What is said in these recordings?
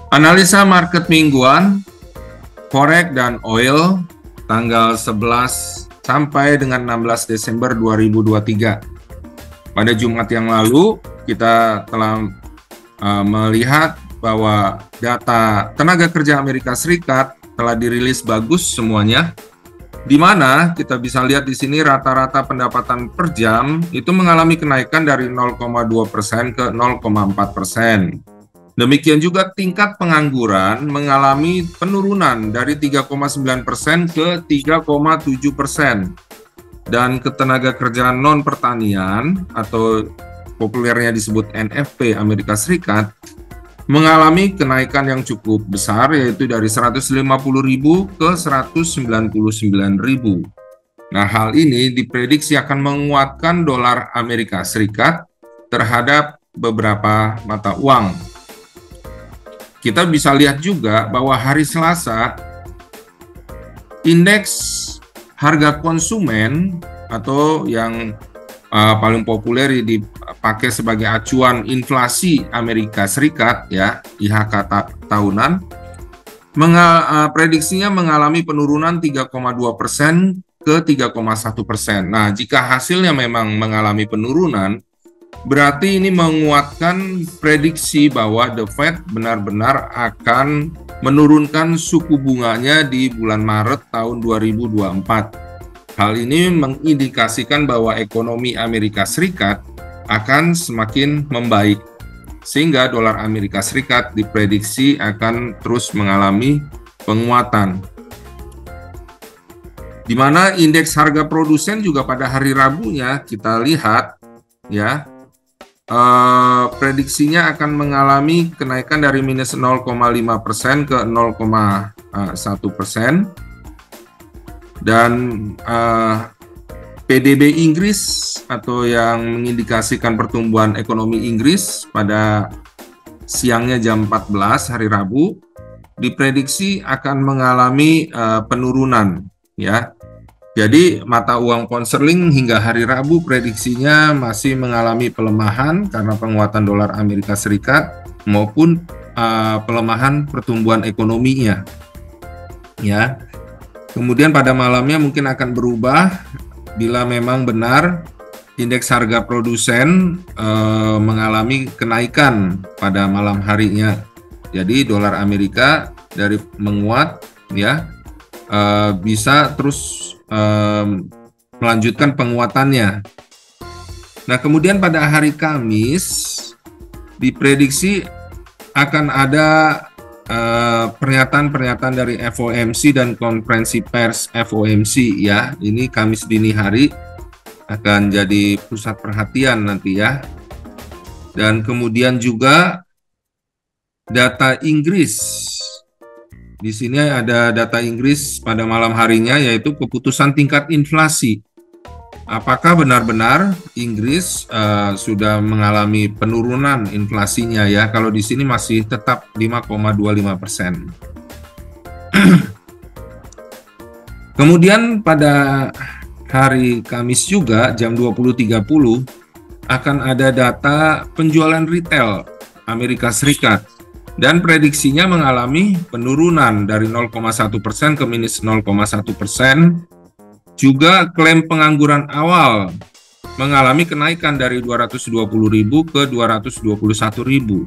Analisa market mingguan, Forex dan oil, tanggal 11 sampai dengan 16 Desember 2023. Pada Jumat yang lalu, kita telah melihat bahwa data tenaga kerja Amerika Serikat telah dirilis bagus semuanya, di mana kita bisa lihat di sini rata-rata pendapatan per jam itu mengalami kenaikan dari 0,2% ke 0,4%. Demikian juga tingkat pengangguran mengalami penurunan dari 3,9% ke 3,7%. Dan ketenaga kerjaan non-pertanian atau populernya disebut NFP Amerika Serikat mengalami kenaikan yang cukup besar, yaitu dari 150.000 ke 199.000. Nah, hal ini diprediksi akan menguatkan dolar Amerika Serikat terhadap beberapa mata uang. Kita bisa lihat juga bahwa hari Selasa, indeks harga konsumen atau yang paling populer dipakai sebagai acuan inflasi Amerika Serikat, ya, IHK tahunan, prediksinya mengalami penurunan 3,2% ke 3,1%. Nah, jika hasilnya memang mengalami penurunan, berarti ini menguatkan prediksi bahwa The Fed benar-benar akan menurunkan suku bunganya di bulan Maret tahun 2024. Hal ini mengindikasikan bahwa ekonomi Amerika Serikat akan semakin membaik, sehingga dolar Amerika Serikat diprediksi akan terus mengalami penguatan. Di mana indeks harga produsen juga pada hari Rabunya kita lihat, ya, prediksinya akan mengalami kenaikan dari minus 0,5% ke 0,1%. Dan PDB Inggris atau yang mengindikasikan pertumbuhan ekonomi Inggris pada siangnya jam 14 hari Rabu diprediksi akan mengalami penurunan, ya. Jadi mata uang pound sterling hingga hari Rabu prediksinya masih mengalami pelemahan karena penguatan dolar Amerika Serikat maupun pelemahan pertumbuhan ekonominya, ya. Kemudian pada malamnya mungkin akan berubah bila memang benar indeks harga produsen mengalami kenaikan pada malam harinya. Jadi dolar Amerika dari menguat, ya, bisa terus melanjutkan penguatannya. Nah, kemudian pada hari Kamis diprediksi akan ada pernyataan-pernyataan dari FOMC dan konferensi pers FOMC, ya. Ini Kamis dini hari akan jadi pusat perhatian nanti, ya. Dan kemudian juga data Inggris. Di sini ada data Inggris pada malam harinya, yaitu keputusan tingkat inflasi. Apakah benar-benar Inggris sudah mengalami penurunan inflasinya, ya? Kalau di sini masih tetap 5,25%. Kemudian pada hari Kamis juga jam 20.30 akan ada data penjualan retail Amerika Serikat. Dan prediksinya mengalami penurunan dari 0,1% ke minus 0,1%. Juga klaim pengangguran awal mengalami kenaikan dari 220.000 ke 221.000.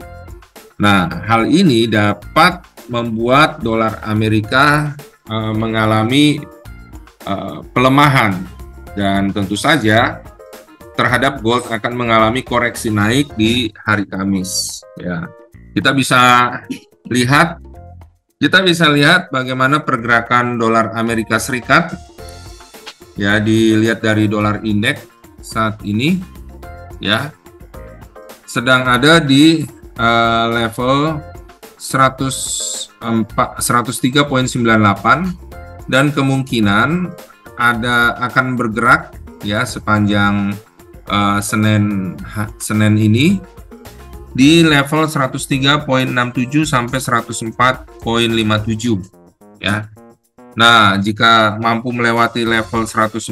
Nah, hal ini dapat membuat dolar Amerika mengalami pelemahan. Dan tentu saja terhadap gold akan mengalami koreksi naik di hari Kamis, ya. Kita bisa lihat bagaimana pergerakan dolar Amerika Serikat, ya, dilihat dari dolar indeks saat ini, ya, sedang ada di level 103,98 dan kemungkinan akan bergerak, ya, sepanjang Senin ini di level 103,67 sampai 104,57, ya. Nah, jika mampu melewati level 104,60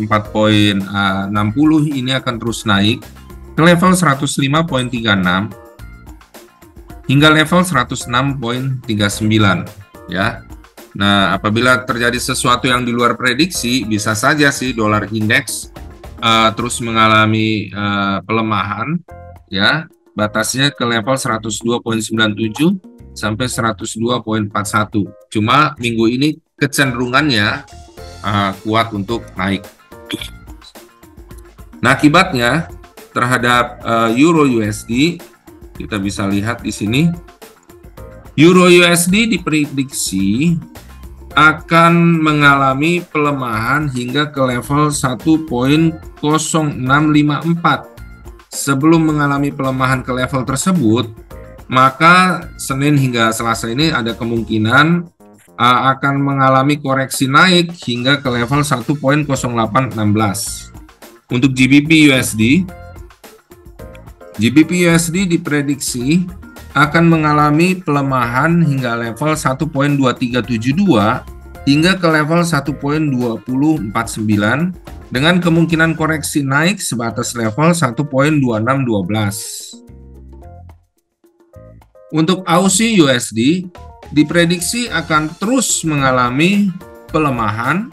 ini akan terus naik ke level 105,36 hingga level 106.39 ya. Nah, apabila terjadi sesuatu yang di luar prediksi, bisa saja sih dolar indeks terus mengalami pelemahan ya. Batasnya ke level 102.97 sampai 102.41. Cuma minggu ini kecenderungannya kuat untuk naik. Nah, akibatnya terhadap Euro USD, kita bisa lihat di sini, Euro USD diprediksi akan mengalami pelemahan hingga ke level 1.0654. Sebelum mengalami pelemahan ke level tersebut, maka Senin hingga Selasa ini ada kemungkinan akan mengalami koreksi naik hingga ke level 1.0816. Untuk GBP USD diprediksi akan mengalami pelemahan hingga level 1.2372 hingga ke level 1.2049 dengan kemungkinan koreksi naik sebatas level 1.2612. Untuk Aussie USD diprediksi akan terus mengalami pelemahan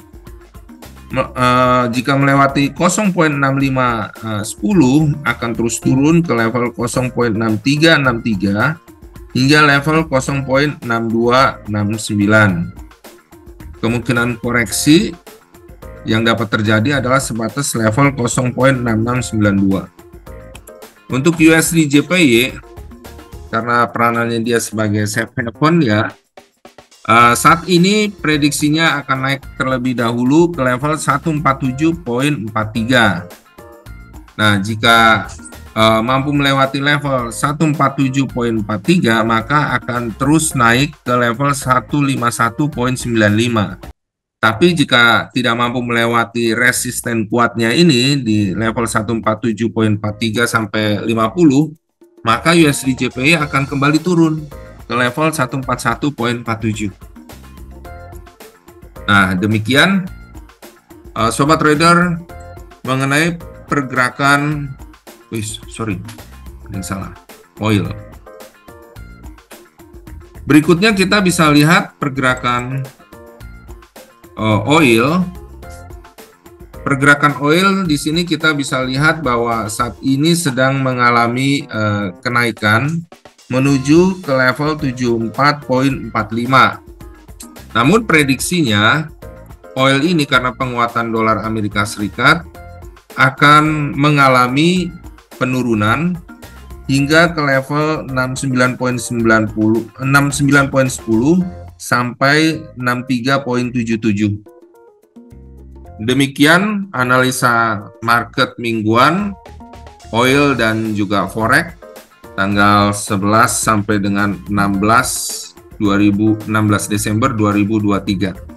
jika melewati 0.6510 akan terus turun ke level 0.6363 hingga level 0.6269. Kemungkinan koreksi yang dapat terjadi adalah sebatas level 0.6692. Untuk USD JPY, karena peranannya dia sebagai safe haven ya, saat ini prediksinya akan naik terlebih dahulu ke level 147.43. Nah, jika mampu melewati level 147.43, maka akan terus naik ke level 151.95. Tapi jika tidak mampu melewati resisten kuatnya ini di level 147.43 sampai 50, maka USD JPY akan kembali turun ke level 141.47. Nah, demikian Sobat Trader mengenai pergerakan oil. Berikutnya kita bisa lihat pergerakan oil. Pergerakan oil di sini kita bisa lihat bahwa saat ini sedang mengalami kenaikan menuju ke level 74.45. Namun prediksinya oil ini karena penguatan dolar Amerika Serikat akan mengalami penurunan hingga ke level 69.10 sampai 63.77. Demikian analisa market mingguan oil dan juga forex tanggal 11 sampai dengan 16 Desember 2023.